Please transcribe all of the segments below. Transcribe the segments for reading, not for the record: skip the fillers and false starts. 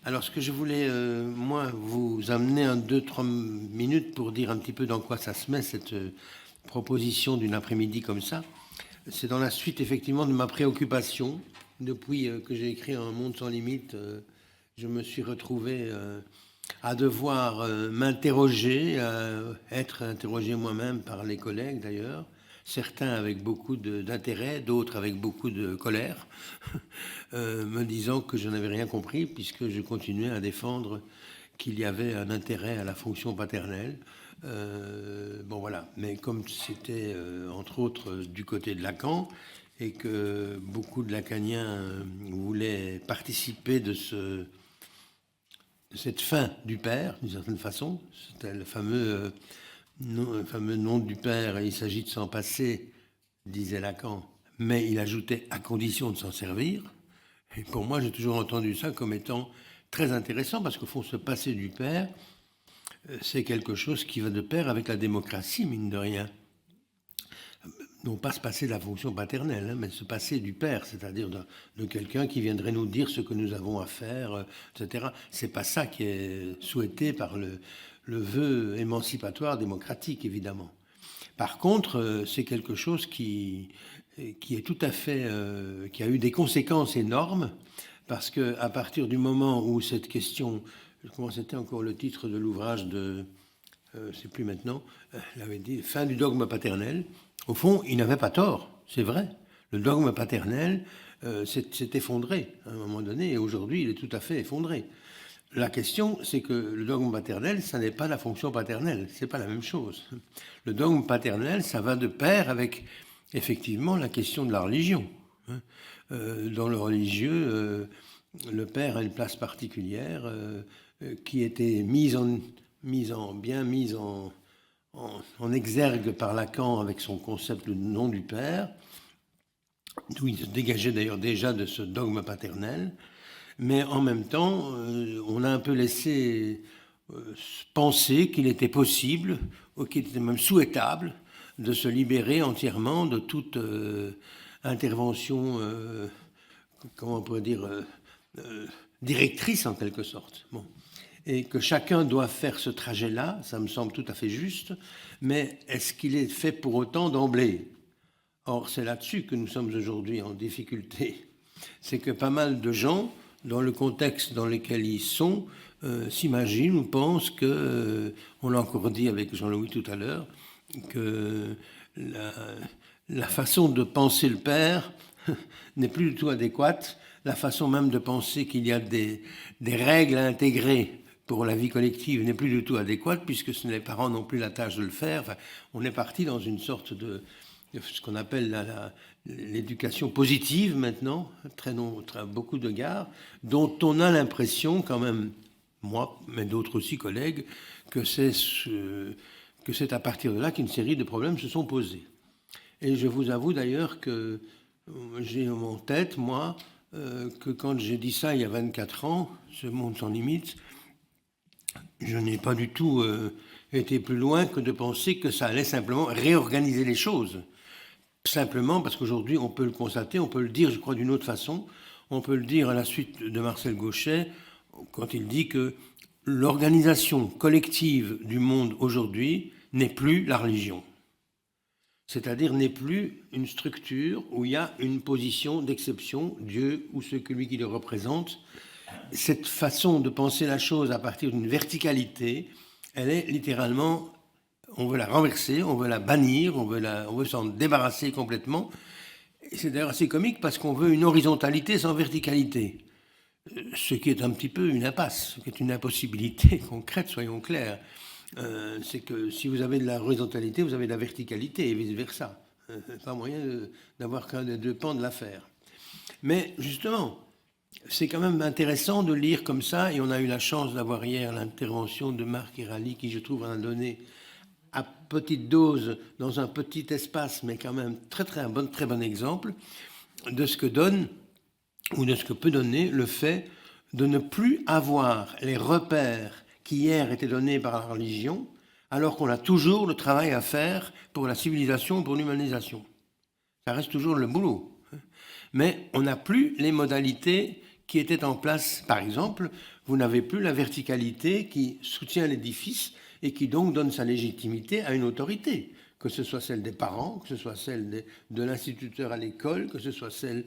Alors, ce que je voulais, moi, vous amener en 2, 3 minutes pour dire un petit peu dans quoi ça se met, cette proposition d'une après-midi comme ça. C'est dans la suite, effectivement, de ma préoccupation. Depuis que j'ai écrit Un monde sans limite, je me suis retrouvé à devoir m'interroger, être interrogé moi-même par les collègues d'ailleurs, certains avec beaucoup d'intérêt, d'autres avec beaucoup de colère, me disant que je n'avais rien compris puisque je continuais à défendre qu'il y avait un intérêt à la fonction paternelle. Bon voilà, mais comme c'était entre autres du côté de Lacan et que beaucoup de lacaniens voulaient participer de cette fin du père, d'une certaine façon, c'était le fameux nom du père, il s'agit de s'en passer, disait Lacan, mais il ajoutait à condition de s'en servir. Et pour moi, j'ai toujours entendu ça comme étant très intéressant, parce qu'au fond, se passer du père, c'est quelque chose qui va de pair avec la démocratie, mine de rien. Non pas se passer de la fonction paternelle, hein, mais se passer du père, c'est-à-dire de quelqu'un qui viendrait nous dire ce que nous avons à faire, etc. C'est pas ça qui est souhaité par le vœu émancipatoire démocratique, évidemment. Par contre, c'est quelque chose qui est tout à fait, qui a eu des conséquences énormes, parce que à partir du moment où cette question, comment c'était encore le titre de l'ouvrage de, c'est plus maintenant, il avait dit fin du dogme paternel. Au fond, il n'avait pas tort, c'est vrai. Le dogme paternel s'est effondré à un moment donné, et aujourd'hui, il est tout à fait effondré. La question, c'est que le dogme paternel, ça n'est pas la fonction paternelle, c'est pas la même chose. Le dogme paternel, ça va de pair avec, effectivement, la question de la religion. Dans le religieux, le père a une place particulière qui était mise en exergue par Lacan avec son concept de nom du père, d'où il se dégageait d'ailleurs déjà de ce dogme paternel. Mais en même temps, on a un peu laissé penser qu'il était possible, ou qu'il était même souhaitable, de se libérer entièrement de toute intervention, comment on pourrait dire, directrice en quelque sorte. Bon. Et que chacun doit faire ce trajet-là, ça me semble tout à fait juste, mais est-ce qu'il est fait pour autant d'emblée? Or, c'est là-dessus que nous sommes aujourd'hui en difficulté. C'est que pas mal de gens, dans le contexte dans lequel ils sont, s'imaginent ou pensent que, on l'a encore dit avec Jean-Louis tout à l'heure, que la façon de penser le père n'est plus du tout adéquate, la façon même de penser qu'il y a des règles à intégrer pour la vie collective n'est plus du tout adéquate, puisque ce n'est les parents non plus la tâche de le faire. Enfin, on est parti dans une sorte de ce qu'on appelle l'éducation positive maintenant, beaucoup de gares, dont on a l'impression quand même, moi, mais d'autres aussi collègues, que c'est à partir de là qu'une série de problèmes se sont posés. Et je vous avoue d'ailleurs que j'ai en tête, moi, que quand j'ai dit ça il y a 24 ans, ce monde sans limite, je n'ai pas du tout été plus loin que de penser que ça allait simplement réorganiser les choses. Simplement parce qu'aujourd'hui, on peut le constater, on peut le dire, je crois, d'une autre façon. On peut le dire à la suite de Marcel Gauchet, quand il dit que l'organisation collective du monde aujourd'hui n'est plus la religion. C'est-à-dire n'est plus une structure où il y a une position d'exception, Dieu ou celui qui le représente. Cette façon de penser la chose à partir d'une verticalité, elle est littéralement, on veut la renverser, on veut la bannir, on veut s'en débarrasser complètement. Et c'est d'ailleurs assez comique parce qu'on veut une horizontalité sans verticalité. Ce qui est un petit peu une impasse, ce qui est une impossibilité concrète, soyons clairs. C'est que si vous avez de la horizontalité, vous avez de la verticalité et vice-versa. Pas moyen d'avoir qu'un des deux pans de l'affaire. Mais justement, c'est quand même intéressant de lire comme ça, et on a eu la chance d'avoir hier l'intervention de Marc Hérali, qui je trouve a donné à petite dose, dans un petit espace, mais quand même très bon exemple, de ce que donne, ou de ce que peut donner le fait de ne plus avoir les repères qui hier étaient donnés par la religion, alors qu'on a toujours le travail à faire pour la civilisation, pour l'humanisation. Ça reste toujours le boulot. Mais on n'a plus les modalités qui était en place. Par exemple, vous n'avez plus la verticalité qui soutient l'édifice et qui donc donne sa légitimité à une autorité, que ce soit celle des parents, que ce soit celle de l'instituteur à l'école, que ce soit celle,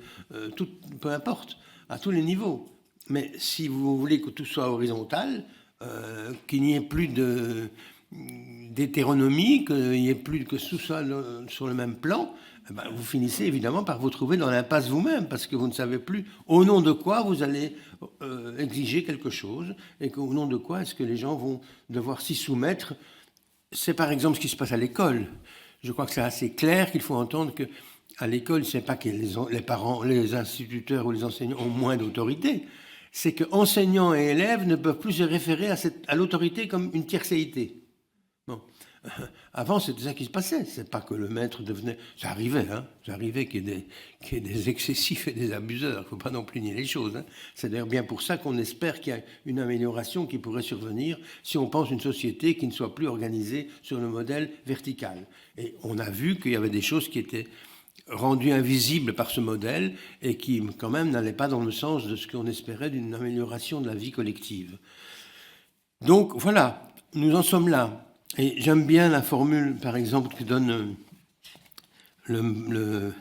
peu importe, à tous les niveaux. Mais si vous voulez que tout soit horizontal, qu'il n'y ait plus d'hétéronomie, qu'il n'y ait plus que tout soit sur le même plan, vous finissez évidemment par vous trouver dans l'impasse vous-même, parce que vous ne savez plus au nom de quoi vous allez exiger quelque chose, et au nom de quoi est-ce que les gens vont devoir s'y soumettre. C'est par exemple ce qui se passe à l'école. Je crois que c'est assez clair qu'il faut entendre qu'à l'école, ce n'est pas que les parents, les instituteurs ou les enseignants ont moins d'autorité, c'est que enseignants et élèves ne peuvent plus se référer à l'autorité comme une tiercéité. Bon. Avant, c'était ça qui se passait. C'est pas que le maître devenait... Ça arrivait, hein. Ça arrivait qu'il y ait des excessifs et des abuseurs. Il ne faut pas non plus nier les choses. Hein. C'est d'ailleurs bien pour ça qu'on espère qu'il y a une amélioration qui pourrait survenir si on pense une société qui ne soit plus organisée sur le modèle vertical. Et on a vu qu'il y avait des choses qui étaient rendues invisibles par ce modèle et qui, quand même, n'allaient pas dans le sens de ce qu'on espérait d'une amélioration de la vie collective. Donc, voilà, nous en sommes là. Et j'aime bien la formule, par exemple, que donne le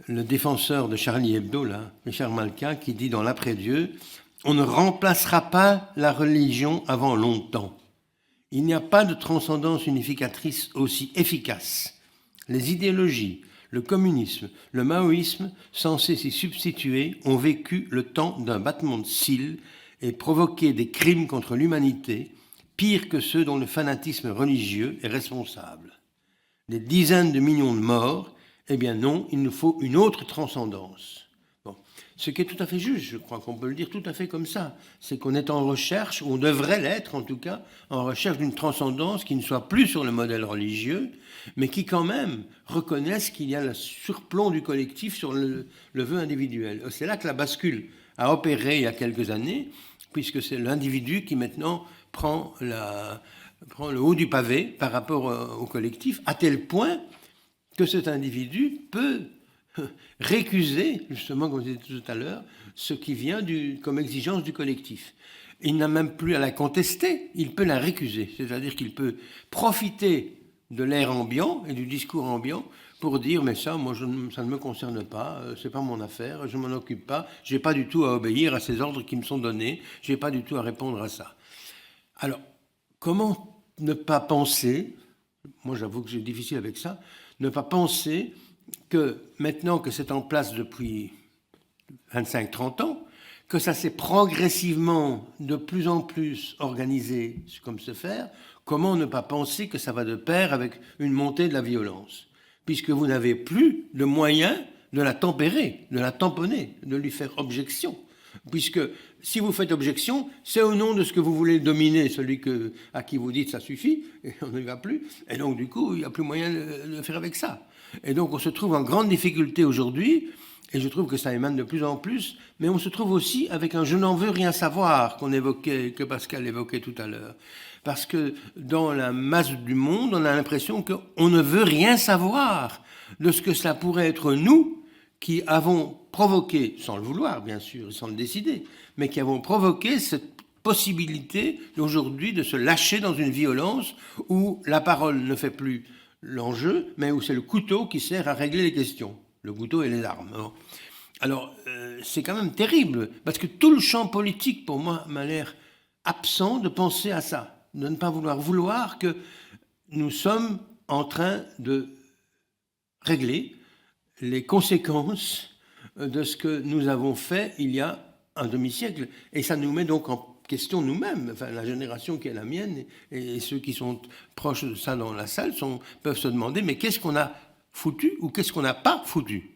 défenseur de Charlie Hebdo, là, Richard Malka, qui dit dans L'Après-Dieu, « On ne remplacera pas la religion avant longtemps. Il n'y a pas de transcendance unificatrice aussi efficace. Les idéologies, le communisme, le maoïsme, censés s'y substituer, ont vécu le temps d'un battement de cils et provoqué des crimes contre l'humanité, pire que ceux dont le fanatisme religieux est responsable. Des dizaines de millions de morts, eh bien non, il nous faut une autre transcendance. » Bon. Ce qui est tout à fait juste, je crois qu'on peut le dire tout à fait comme ça, c'est qu'on est en recherche, ou on devrait l'être en tout cas, en recherche d'une transcendance qui ne soit plus sur le modèle religieux, mais qui quand même reconnaisse qu'il y a le surplomb du collectif sur le vœu individuel. C'est là que la bascule a opéré il y a quelques années, puisque c'est l'individu qui maintenant prend le haut du pavé par rapport au collectif, à tel point que cet individu peut récuser, justement, comme je disais tout à l'heure, ce qui vient comme exigence du collectif. Il n'a même plus à la contester, il peut la récuser, c'est-à-dire qu'il peut profiter de l'air ambiant et du discours ambiant pour dire « mais ça, moi, ça ne me concerne pas, c'est pas mon affaire, je m'en occupe pas, j'ai pas du tout à obéir à ces ordres qui me sont donnés, j'ai pas du tout à répondre à ça ». Alors, comment ne pas penser, moi j'avoue que c'est difficile avec ça, ne pas penser que maintenant que c'est en place depuis 25-30 ans, que ça s'est progressivement de plus en plus organisé comme se faire, comment ne pas penser que ça va de pair avec une montée de la violence, puisque vous n'avez plus de moyens de la tempérer, de la tamponner, de lui faire objection. Puisque si vous faites objection, c'est au nom de ce que vous voulez dominer, celui à qui vous dites ça suffit, et on n'y va plus, et donc du coup, il n'y a plus moyen de faire avec ça. Et donc on se trouve en grande difficulté aujourd'hui, et je trouve que ça émane de plus en plus, mais on se trouve aussi avec un « je n'en veux rien savoir » que Pascal évoquait tout à l'heure. Parce que dans la masse du monde, on a l'impression qu'on ne veut rien savoir de ce que cela pourrait être nous, qui avons provoqué, sans le vouloir bien sûr, sans le décider, mais qui avons provoqué cette possibilité aujourd'hui de se lâcher dans une violence où la parole ne fait plus l'enjeu, mais où c'est le couteau qui sert à régler les questions. Le couteau et les armes. Alors, c'est quand même terrible, parce que tout le champ politique, pour moi, m'a l'air absent de penser à ça, de ne pas vouloir que nous sommes en train de régler les conséquences de ce que nous avons fait il y a un demi-siècle. Et ça nous met donc en question nous-mêmes, enfin la génération qui est la mienne et ceux qui sont proches de ça dans la salle peuvent se demander mais qu'est-ce qu'on a foutu ou qu'est-ce qu'on n'a pas foutu?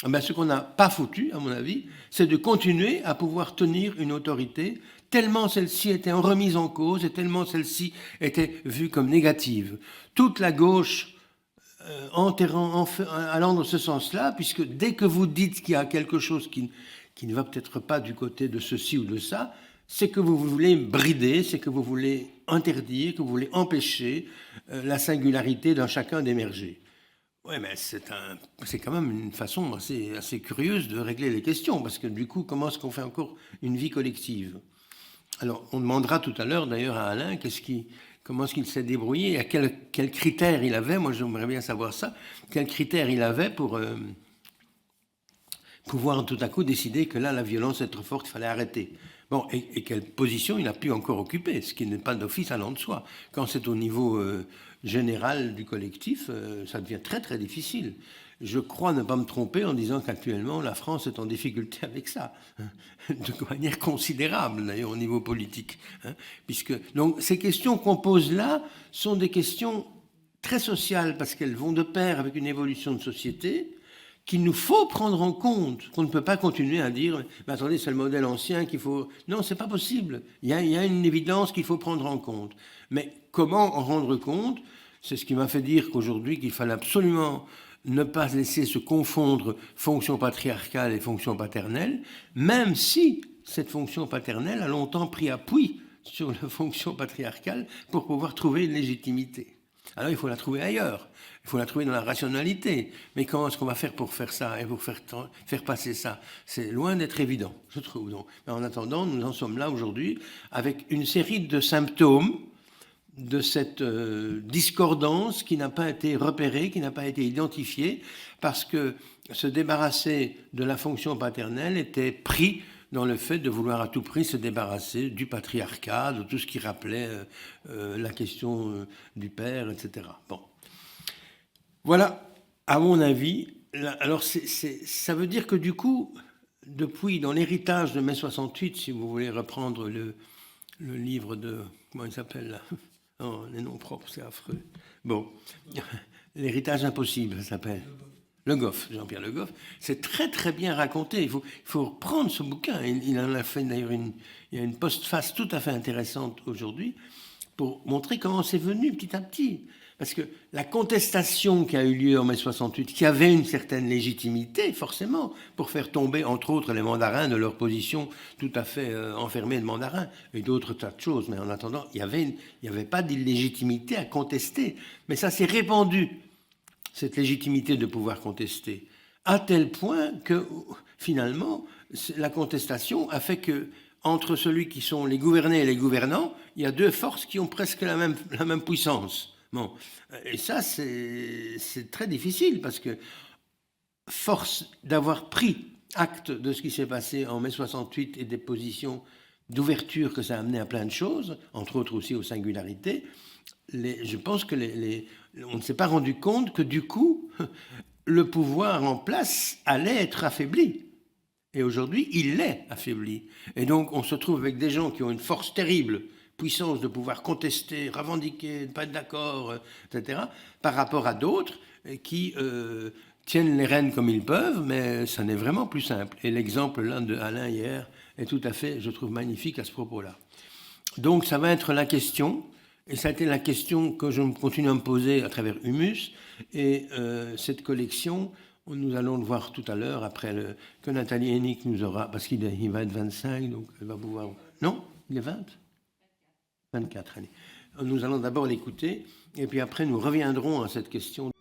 Ce qu'on n'a pas foutu, à mon avis, c'est de continuer à pouvoir tenir une autorité tellement celle-ci était remise en cause et tellement celle-ci était vue comme négative. Toute la gauche allant dans ce sens-là, puisque dès que vous dites qu'il y a quelque chose qui ne va peut-être pas du côté de ceci ou de ça, c'est que vous voulez brider, c'est que vous voulez interdire, que vous voulez empêcher la singularité d'un chacun d'émerger. Oui, mais c'est quand même une façon assez curieuse de régler les questions, parce que du coup, comment est-ce qu'on fait encore une vie collective? Alors, on demandera tout à l'heure d'ailleurs à Alain comment est-ce qu'il s'est débrouillé, à quels critères il avait, moi j'aimerais bien savoir ça, quels critères il avait pour pouvoir tout à coup décider que là, la violence est trop forte, il fallait arrêter. Bon, et quelle position il a pu encore occuper, ce qui n'est pas d'office allant de soi. Quand c'est au niveau général du collectif, ça devient très très difficile. Je crois ne pas me tromper en disant qu'actuellement, la France est en difficulté avec ça, de manière considérable d'ailleurs au niveau politique. Donc ces questions qu'on pose là sont des questions très sociales parce qu'elles vont de pair avec une évolution de société, qu'il nous faut prendre en compte, qu'on ne peut pas continuer à dire mais attendez, c'est le modèle ancien qu'il faut... Non, c'est pas possible. Il y a une évidence qu'il faut prendre en compte. Mais comment en rendre compte? C'est ce qui m'a fait dire qu'aujourd'hui, qu'il fallait absolument ne pas laisser se confondre fonction patriarcale et fonction paternelle, même si cette fonction paternelle a longtemps pris appui sur la fonction patriarcale pour pouvoir trouver une légitimité. Alors il faut la trouver ailleurs, il faut la trouver dans la rationalité. Mais comment est-ce qu'on va faire pour faire ça et pour faire passer ça? C'est loin d'être évident, je trouve. Donc. Mais en attendant, nous en sommes là aujourd'hui avec une série de symptômes de cette discordance qui n'a pas été repérée, qui n'a pas été identifiée, parce que se débarrasser de la fonction paternelle était pris dans le fait de vouloir à tout prix se débarrasser du patriarcat, de tout ce qui rappelait la question du père, etc. Bon. Voilà, à mon avis. Alors, ça veut dire que du coup, depuis, dans l'héritage de mai 68, si vous voulez reprendre le livre de... Comment il s'appelle là? Oh, les noms propres, c'est affreux. Bon, l'héritage impossible, ça s'appelle. Le Goff, Jean-Pierre Le Goff. C'est très très bien raconté. Il faut reprendre ce bouquin. Il en a fait d'ailleurs il y a une postface tout à fait intéressante aujourd'hui pour montrer comment c'est venu petit à petit. Parce que la contestation qui a eu lieu en mai 68, qui avait une certaine légitimité, forcément, pour faire tomber, entre autres, les mandarins de leur position tout à fait enfermée de mandarins, et d'autres tas de choses. Mais en attendant, il n'y avait pas d'illégitimité à contester. Mais ça s'est répandu, cette légitimité de pouvoir contester, à tel point que, finalement, la contestation a fait que, entre celui qui sont les gouvernés et les gouvernants, il y a deux forces qui ont presque la même puissance. Bon, et ça, c'est très difficile parce que force d'avoir pris acte de ce qui s'est passé en mai 68 et des positions d'ouverture que ça a amené à plein de choses, entre autres aussi aux singularités, je pense que on ne s'est pas rendu compte que du coup, le pouvoir en place allait être affaibli. Et aujourd'hui, il l'est affaibli. Et donc, on se trouve avec des gens qui ont une force terrible, puissance de pouvoir contester, revendiquer, ne pas être d'accord, etc., par rapport à d'autres qui tiennent les rênes comme ils peuvent, mais ça n'est vraiment plus simple. Et l'exemple là de Alain hier est tout à fait, je trouve, magnifique à ce propos-là. Donc ça va être la question, et ça a été la question que je continue à me poser à travers Humus, et cette collection, nous allons le voir tout à l'heure, après que Nathalie Hennig nous aura, parce qu'il va être 25, donc elle va pouvoir... Non, il est 20 24, allez. Nous allons d'abord l'écouter, et puis après nous reviendrons à cette question.